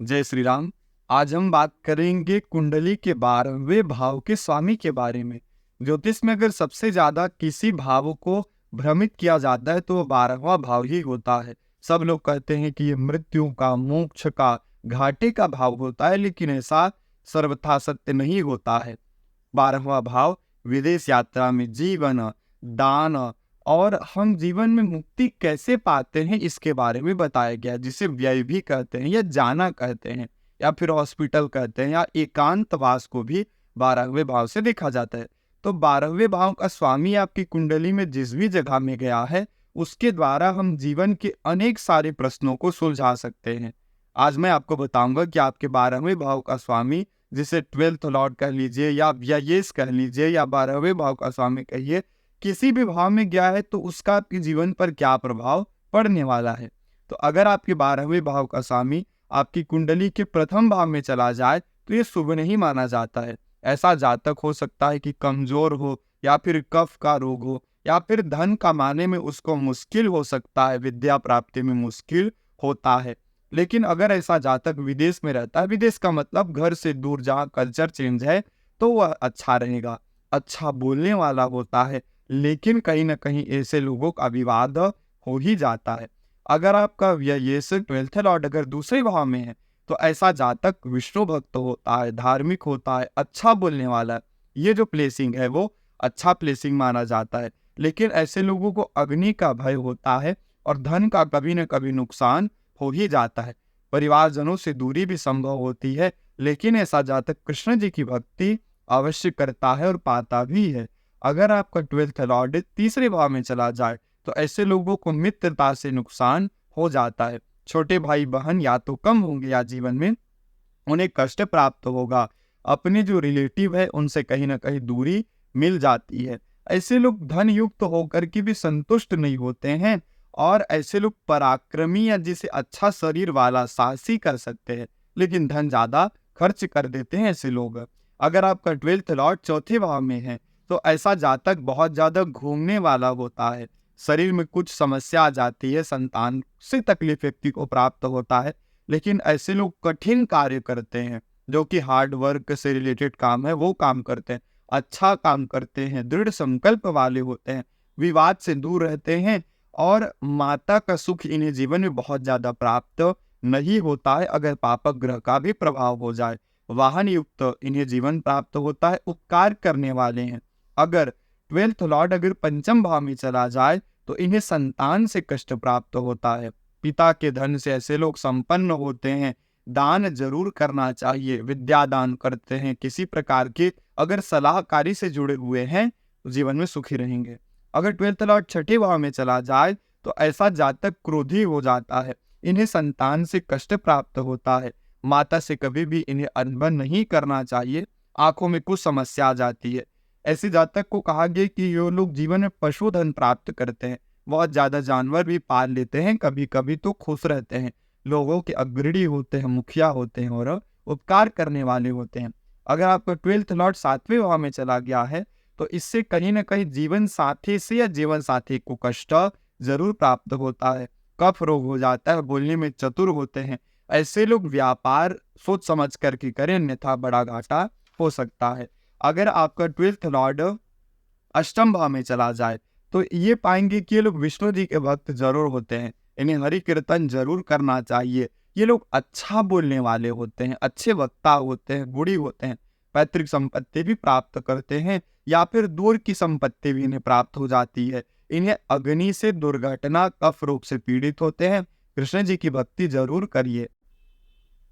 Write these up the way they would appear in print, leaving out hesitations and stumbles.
जय श्री राम। आज हम बात करेंगे कुंडली के 12वें भाव के स्वामी के बारे में। ज्योतिष में अगर सबसे ज्यादा किसी भाव को भ्रमित किया जाता है तो वो 12वां भाव ही होता है। सब लोग कहते हैं कि ये मृत्यु का, मोक्ष का, घाटे का भाव होता है, लेकिन ऐसा सर्वथा सत्य नहीं होता है। 12वां भाव विदेश यात्रा में जीवन, दान और हम जीवन में मुक्ति कैसे पाते हैं इसके बारे में बताया गया है, जिसे व्यय भी कहते हैं या जाना कहते हैं या फिर हॉस्पिटल कहते हैं या एकांतवास को भी 12वें भाव से देखा जाता है। तो 12वें भाव का स्वामी आपकी कुंडली में जिस भी जगह में गया है उसके द्वारा हम जीवन के अनेक सारे प्रश्नों को सुलझा सकते हैं। आज मैं आपको बताऊंगा कि आपके 12वें भाव का स्वामी, जिसे 12th लॉर्ड कह लीजिए या व्ययेश कह लीजिए या 12वें भाव का स्वामी कहिए, किसी भी भाव में गया है तो उसका आपके जीवन पर क्या प्रभाव पड़ने वाला है। तो अगर आपके 12वें भाव का स्वामी आपकी कुंडली के प्रथम भाव में चला जाए तो ये शुभ नहीं माना जाता है। ऐसा जातक हो सकता है कि कमजोर हो या फिर कफ का रोग हो या फिर धन कमाने में उसको मुश्किल हो सकता है, विद्या प्राप्ति में मुश्किल होता है। लेकिन अगर ऐसा जातक विदेश में रहता है, विदेश का मतलब घर से दूर जहाँ कल्चर चेंज है, तो वह अच्छा रहेगा, अच्छा बोलने वाला होता है। लेकिन कहीं ना कहीं ऐसे लोगों का विवाद हो ही जाता है। अगर आपका व्ययेश 12th लॉर्ड अगर दूसरे भाव में है तो ऐसा जातक विष्णु भक्त होता है, धार्मिक होता है, अच्छा बोलने वाला है। ये जो प्लेसिंग है वो अच्छा प्लेसिंग माना जाता है। लेकिन ऐसे लोगों को अग्नि का भय होता है और धन का कभी न कभी नुकसान हो ही जाता है। परिवारजनों से दूरी भी संभव होती है। लेकिन ऐसा जातक कृष्ण जी की भक्ति अवश्य करता है और पाता भी है। अगर आपका 12th लॉर्ड तीसरे भाव में चला जाए तो ऐसे लोगों को मित्रता से नुकसान हो जाता है। छोटे भाई बहन या तो कम होंगे या जीवन में उन्हें कष्ट प्राप्त होगा। अपने जो रिलेटिव है उनसे कहीं ना कहीं दूरी मिल जाती है। ऐसे लोग धन युक्त होकर के भी संतुष्ट नहीं होते हैं और ऐसे लोग पराक्रमी या जिसे अच्छा शरीर वाला साहसी कर सकते हैं, लेकिन धन ज्यादा खर्च कर देते हैं ऐसे लोग। अगर आपका 12th लॉर्ड चौथे भाव में है तो ऐसा जातक बहुत ज्यादा घूमने वाला होता है। शरीर में कुछ समस्या आ जाती है, संतान से तकलीफ व्यक्ति को प्राप्त होता है। लेकिन ऐसे लोग कठिन कार्य करते हैं, जो कि हार्ड वर्क से रिलेटेड काम है वो काम करते हैं, अच्छा काम करते हैं, दृढ़ संकल्प वाले होते हैं, विवाद से दूर रहते हैं और माता का सुख इन्हें जीवन में बहुत ज्यादा प्राप्त नहीं होता है अगर पापक ग्रह का भी प्रभाव हो जाए। वाहन युक्त इन्हें जीवन प्राप्त होता है, उपकार करने वाले हैं। अगर 12th लॉर्ड अगर पंचम भाव में चला जाए तो इन्हें संतान से कष्ट प्राप्त होता है। पिता के धन से ऐसे लोग संपन्न होते हैं। दान जरूर करना चाहिए, विद्या दान करते हैं, किसी प्रकार के अगर सलाहकारी से जुड़े हुए हैं तो जीवन में सुखी रहेंगे। अगर 12th लॉर्ड छठे भाव में चला जाए तो ऐसा जातक क्रोधी हो जाता है। इन्हें संतान से कष्ट प्राप्त होता है। माता से कभी भी इन्हें अनबन नहीं करना चाहिए, आंखों में कुछ समस्या आ जाती है। ऐसे जातक को कहा गया कि ये लोग जीवन में पशुधन प्राप्त करते हैं, बहुत ज्यादा जानवर भी पाल लेते हैं, कभी कभी तो खुश रहते हैं, लोगों के अग्रणी होते हैं, मुखिया होते हैं और उपकार करने वाले होते हैं। अगर आपका 12th लॉर्ड सातवें भाव में चला गया है तो इससे कहीं ना कहीं जीवन साथी से या जीवन साथी को कष्ट जरूर प्राप्त होता है। कफ रोग हो जाता है, बोलने में चतुर होते हैं। ऐसे लोग व्यापार सोच समझ करके करें, अन्यथा बड़ा घाटा हो सकता है। अगर आपका 12th लॉर्ड अष्टम भाव में चला जाए तो ये पाएंगे कि ये लोग विष्णु जी के भक्त जरूर होते हैं, इन्हें हरि कीर्तन जरूर करना चाहिए। ये लोग अच्छा बोलने वाले होते हैं, अच्छे वक्ता होते हैं, गुणी होते हैं, पैतृक संपत्ति भी प्राप्त करते हैं या फिर दूर की संपत्ति भी इन्हें प्राप्त हो जाती है। इन्हें अग्नि से, दुर्घटना, कफ रोग से पीड़ित होते हैं। कृष्ण जी की भक्ति जरूर करिए।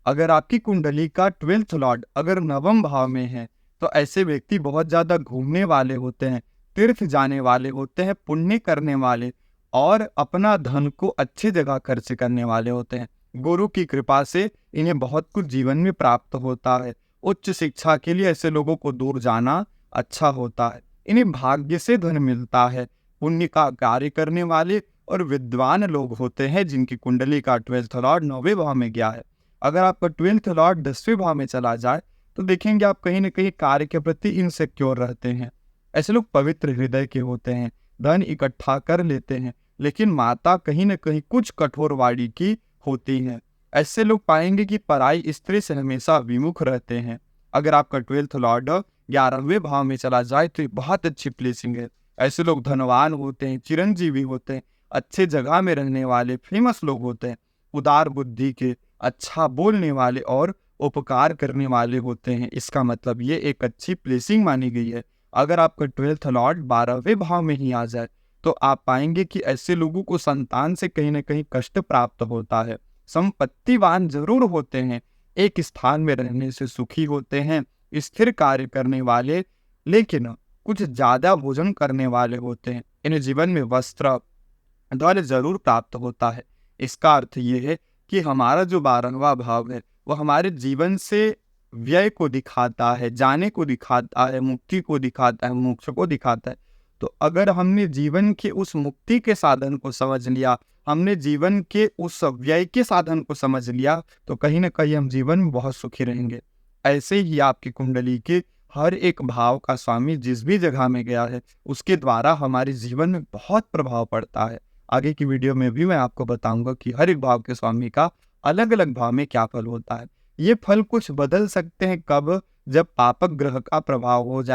अगर आपकी कुंडली का 12th लॉर्ड अगर नवम भाव में है तो ऐसे व्यक्ति बहुत ज्यादा घूमने वाले होते हैं, तीर्थ जाने वाले होते हैं, पुण्य करने वाले और अपना धन को अच्छी जगह खर्च करने वाले होते हैं। गुरु की कृपा से इन्हें बहुत कुछ जीवन में प्राप्त होता है। उच्च शिक्षा के लिए ऐसे लोगों को दूर जाना अच्छा होता है। इन्हें भाग्य से धन मिलता है। पुण्य का कार्य करने वाले और विद्वान लोग होते हैं जिनकी कुंडली का 12th लॉर्ड 9वें भाव में गया है। अगर आपका 12th लॉर्ड 10वें भाव में चला जाए तो देखेंगे आप कहीं ना कहीं कार्य के प्रति इनसिक्योर रहते हैं। ऐसे लोग पवित्र हृदय के होते हैं, धन इकट्ठा कर लेते हैं, लेकिन माता कहीं ना कहीं कुछ कठोर वाणी की होती है। ऐसे लोग पाएंगे कि पराई स्त्री से हमेशा विमुख रहते हैं। अगर आपका 12th लॉर्ड 11वें भाव में चला जाए तो ये बहुत अच्छी प्लेसिंग है। ऐसे लोग धनवान होते हैं, चिरंजीवी होते हैं, अच्छे जगह में रहने वाले फेमस लोग होते हैं, उदार बुद्धि के, अच्छा बोलने वाले और उपकार करने वाले होते हैं। इसका मतलब ये एक अच्छी प्लेसिंग मानी गई है। अगर आपका 12th लॉर्ड 12वें भाव में ही आ जाए तो आप पाएंगे कि ऐसे लोगों को संतान से कहीं ना कहीं कष्ट प्राप्त होता है। संपत्तिवान जरूर होते हैं, एक स्थान में रहने से सुखी होते हैं, स्थिर कार्य करने वाले, लेकिन कुछ ज्यादा भोजन करने वाले होते हैं। इन्हें जीवन में वस्त्र द्वारा जरूर प्राप्त होता है। इसका अर्थ ये है कि हमारा जो 12वां भाव है वो हमारे जीवन से व्यय को दिखाता है, जाने को दिखाता है, मुक्ति को दिखाता है, मोक्ष को दिखाता है। तो अगर हमने जीवन के उस मुक्ति के साधन को समझ लिया, हमने जीवन के उस व्यय के साधन को समझ लिया, तो कहीं ना कहीं हम जीवन में बहुत सुखी रहेंगे। ऐसे ही आपकी कुंडली के हर एक भाव का स्वामी जिस भी जगह में गया है उसके द्वारा हमारे जीवन में बहुत प्रभाव पड़ता है। आगे की वीडियो में भी मैं आपको बताऊंगा कि हर एक भाव के स्वामी का अलग अलग भाव में क्या फल होता है। ये फल कुछ बदल सकते हैं कब, जब पापक ग्रह का प्रभाव हो जाए।